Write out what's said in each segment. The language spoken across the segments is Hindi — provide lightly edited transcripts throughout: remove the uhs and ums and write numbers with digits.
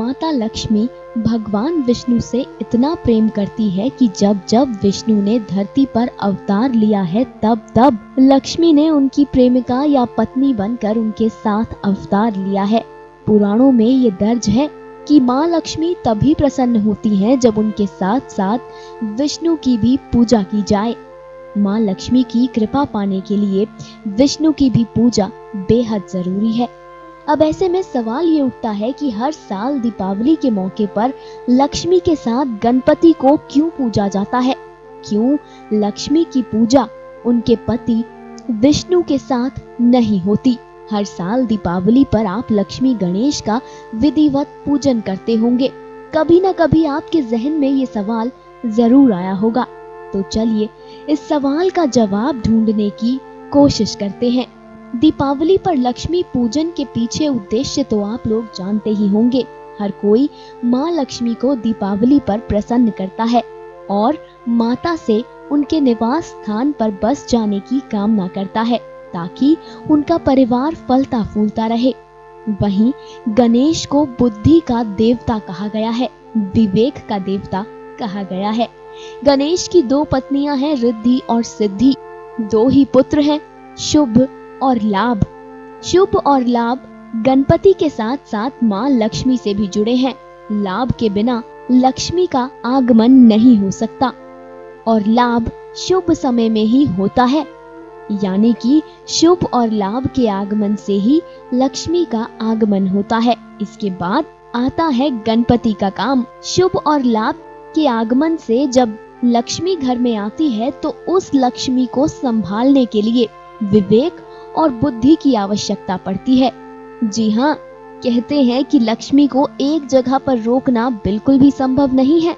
माता लक्ष्मी भगवान विष्णु से इतना प्रेम करती है कि जब जब विष्णु ने धरती पर अवतार लिया है तब तब लक्ष्मी ने उनकी प्रेमिका या पत्नी बनकर उनके साथ अवतार लिया है। पुराणों में ये दर्ज है कि माँ लक्ष्मी तभी प्रसन्न होती हैं जब उनके साथ साथ विष्णु की भी पूजा की जाए। माँ लक्ष्मी की कृपा पाने के लिए विष्णु की भी पूजा बेहद जरूरी है। अब ऐसे में सवाल ये उठता है कि हर साल दीपावली के मौके पर लक्ष्मी के साथ गणपति को क्यों पूजा जाता है? क्यों लक्ष्मी की पूजा उनके पति विष्णु के साथ नहीं होती? हर साल दीपावली पर आप लक्ष्मी गणेश का विधिवत पूजन करते होंगे। कभी न कभी आपके जहन में ये सवाल जरूर आया होगा। तो चलिए इस सवाल का जवाब ढूंढने की कोशिश करते हैं। दीपावली पर लक्ष्मी पूजन के पीछे उद्देश्य तो आप लोग जानते ही होंगे। हर कोई माँ लक्ष्मी को दीपावली पर प्रसन्न करता है और माता से उनके निवास स्थान पर बस जाने की कामना करता है ताकि उनका परिवार फलता फूलता रहे। वहीं गणेश को बुद्धि का देवता कहा गया है, विवेक का देवता कहा गया है। गणेश की 2 पत्नियां हैं, रिद्धि और सिद्धि। 2 ही पुत्र हैं, शुभ और लाभ। शुभ और लाभ गणपति के साथ साथ माँ लक्ष्मी से भी जुड़े हैं। लाभ के बिना लक्ष्मी का आगमन नहीं हो सकता और लाभ शुभ समय में ही होता है, यानी कि शुभ और लाभ के आगमन से ही लक्ष्मी का आगमन होता है। इसके बाद आता है गणपति का काम। शुभ और लाभ के आगमन से जब लक्ष्मी घर में आती है तो उस लक्ष्मी को संभालने के लिए विवेक और बुद्धि की आवश्यकता पड़ती है। जी हाँ, कहते हैं कि लक्ष्मी को एक जगह पर रोकना बिल्कुल भी संभव नहीं है।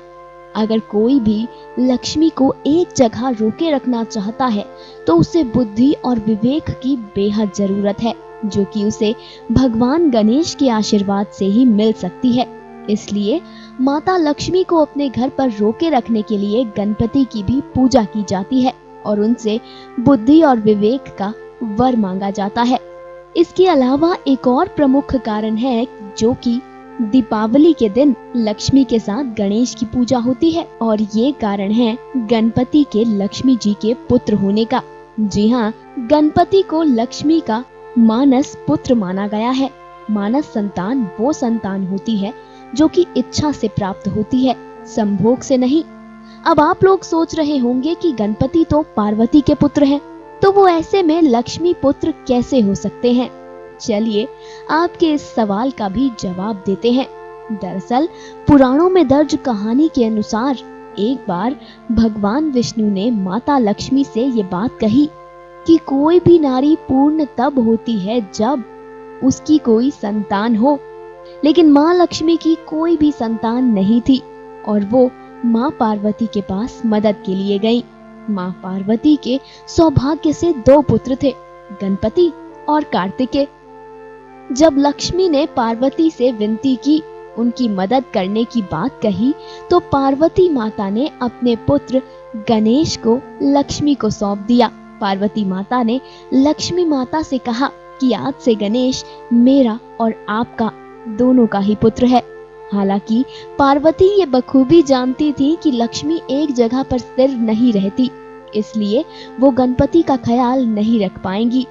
अगर कोई भी लक्ष्मी को एक जगह रोके रखना चाहता है तो उसे बुद्धि और विवेक की बेहद जरूरत है, जो कि उसे भगवान गणेश के आशीर्वाद से ही मिल सकती है। इसलिए माता लक्ष्मी को अपने घर पर रोके रखने के लिए गणपति की भी पूजा की जाती है और उनसे बुद्धि और विवेक का वर मांगा जाता है। इसके अलावा एक और प्रमुख कारण है जो कि दीपावली के दिन लक्ष्मी के साथ गणेश की पूजा होती है और ये कारण है गणपति के लक्ष्मी जी के पुत्र होने का। जी हाँ, गणपति को लक्ष्मी का मानस पुत्र माना गया है। मानस संतान वो संतान होती है जो कि इच्छा से प्राप्त होती है, संभोग से नहीं। अब आप लोग सोच रहे होंगे कि गणपति तो पार्वती के पुत्र हैं, तो वो ऐसे में लक्ष्मी पुत्र कैसे हो सकते हैं? चलिए आपके इस सवाल का भी जवाब देते हैं। दरअसल पुराणों में दर्ज कहानी के अनुसार एक बार भगवान विष्णु ने माता लक्ष्मी से ये बात कही कि कोई भी नारी पूर्ण तब होती है जब उसकी कोई संतान हो, लेकिन माँ लक्ष्मी की कोई भी संतान नहीं थी और वो माँ पार्वती के पास मदद के लिए गई। माँ पार्वती के सौभाग्य से 2 पुत्र थे, गणपति और कार्तिकेय। जब लक्ष्मी ने पार्वती से विनती की, उनकी मदद करने की बात कही, तो पार्वती माता ने अपने पुत्र गणेश को लक्ष्मी को सौंप दिया। पार्वती माता ने लक्ष्मी माता से कहा कि आज से गणेश मेरा और आपका दोनों का ही पुत्र है। हालांकि पार्वती ये बखूबी जानती थी कि लक्ष्मी एक जगह पर स्थिर नहीं रहती, इसलिए वो गणपति का ख्याल नहीं रख पाएंगी।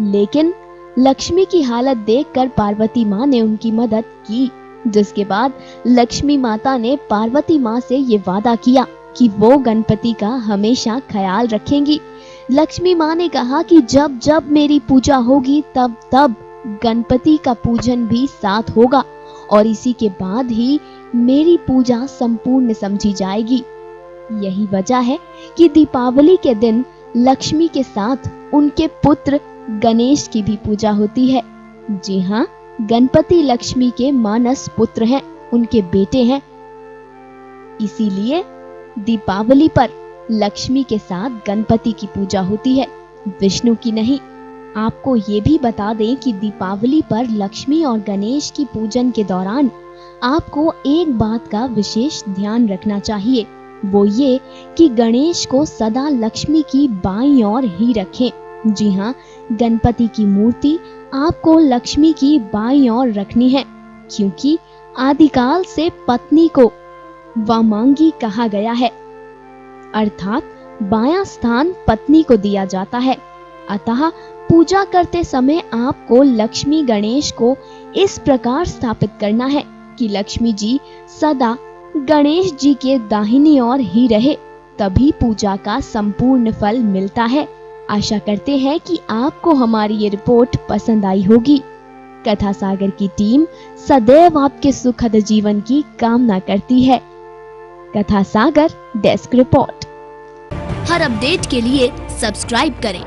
लेकिन लक्ष्मी की हालत देखकर पार्वती माँ ने उनकी मदद की, जिसके बाद लक्ष्मी माता ने पार्वती माँ से ये वादा किया कि वो गणपति का हमेशा ख्याल रखेंगी। लक्ष्मी माँ ने कहा कि जब जब मेरी पूजा होगी तब तब गणपति का पूजन भी साथ होगा और इसी के बाद ही मेरी पूजा संपूर्ण समझी जाएगी। यही वजह है कि दीपावली के दिन लक्ष्मी के साथ उनके पुत्र गणेश की भी पूजा होती है। जी हाँ, गणपति लक्ष्मी के मानस पुत्र हैं, उनके बेटे हैं। इसीलिए दीपावली पर लक्ष्मी के साथ गणपति की पूजा होती है, विष्णु की नहीं। आपको ये भी बता दें कि दीपावली पर लक्ष्मी और गणेश की पूजन के दौरान आपको एक बात का विशेष ध्यान रखना चाहिए, वो ये कि गणेश को सदा लक्ष्मी की बाईं ओर ही रखें। जी हाँ, गणपति की मूर्ति आपको लक्ष्मी की बाईं ओर रखनी है, क्योंकि आदिकाल से पत्नी को वामांगी कहा गया है, अर्थात बायां स्थान पत्नी को दिया जाता है। अतः पूजा करते समय आपको लक्ष्मी गणेश को इस प्रकार स्थापित करना है कि लक्ष्मी जी सदा गणेश जी के दाहिनी ओर ही रहे, तभी पूजा का संपूर्ण फल मिलता है। आशा करते हैं कि आपको हमारी ये रिपोर्ट पसंद आई होगी। कथा सागर की टीम सदैव आपके सुखद जीवन की कामना करती है। कथा सागर डेस्क रिपोर्ट। हर अपडेट के लिए सब्सक्राइब करें